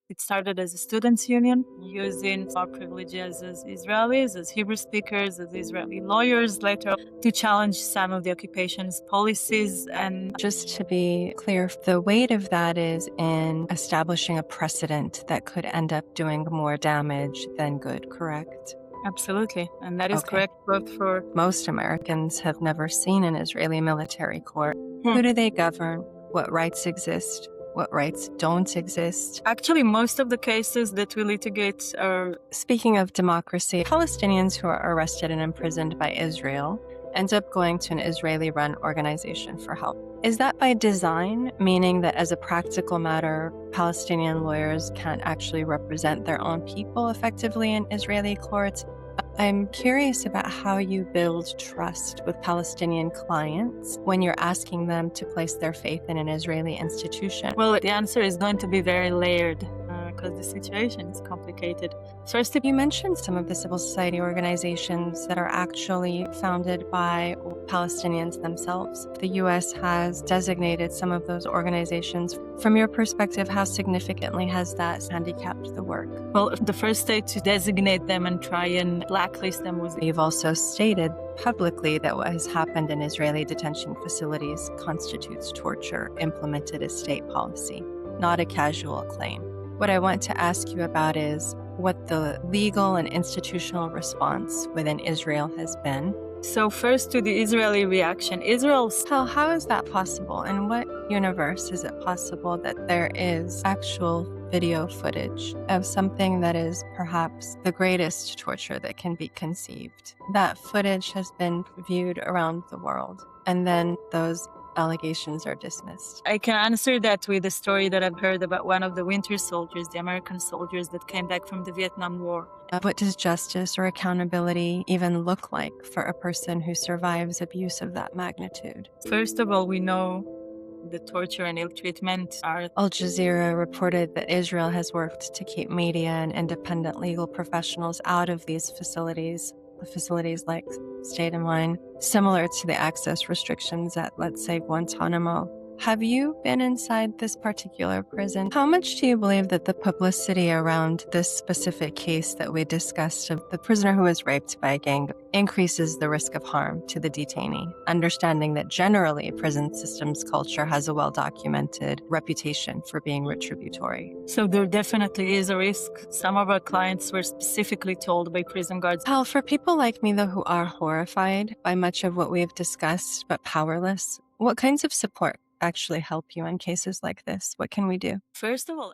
It started as a students' union, using our privileges as Israelis, as Hebrew speakers, as Israeli lawyers later, to challenge some of the occupation's policies. And Just to be clear, the weight of that is in establishing a precedent that could end up doing more damage than good, correct? absolutely, and that is Okay. correct both for Most Americans have never seen an Israeli military court. Who do they govern? What rights exist? What rights don't exist? actually most of the cases that we litigate are. Speaking of democracy, Palestinians who are arrested and imprisoned by Israel end up going to an Israeli-run organization for help. Is that by design, meaning that as a practical matter, Palestinian lawyers can't actually represent their own people effectively in Israeli courts? I'm curious about how you build trust with Palestinian clients when you're asking them to place their faith in an Israeli institution. Well, the answer is going to be very layered because the situation is complicated. First, You mentioned some of the civil society organizations that are actually founded by Palestinians themselves. The U.S. has designated some of those organizations. From your perspective, how significantly has that handicapped the work? well, the first state to designate them and try and blacklist them was. You've also stated publicly that what has happened in Israeli detention facilities constitutes torture implemented as state policy, not a casual claim. What I want to ask you about is what the legal and institutional response within Israel has been. So first to the Israeli reaction. Israel's How is that possible? In what universe is it possible that there is actual video footage of something that is perhaps the greatest torture that can be conceived? That footage has been viewed around the world, and then those allegations are dismissed. I can answer that with a story that I've heard about one of the winter soldiers, the American soldiers that came back from the Vietnam War. What does justice or accountability even look like for a person who survives abuse of that magnitude? First of all, we know the torture and ill treatment are. Al Jazeera reported that Israel has worked to keep media and independent legal professionals out of these facilities like State and Line, similar to the access restrictions at, let's say, Guantanamo. Have you been inside this particular prison? How much do you believe that the publicity around this specific case that we discussed of the prisoner who was raped by a gang increases the risk of harm to the detainee, understanding that generally prison systems culture has a well-documented reputation for being retributory? So there definitely is a risk. Some of our clients were specifically told by prison guards. Hal, for people like me, though, who are horrified by much of what we've discussed but powerless, what kinds of support actually help you in cases like this? What can we do? First of all,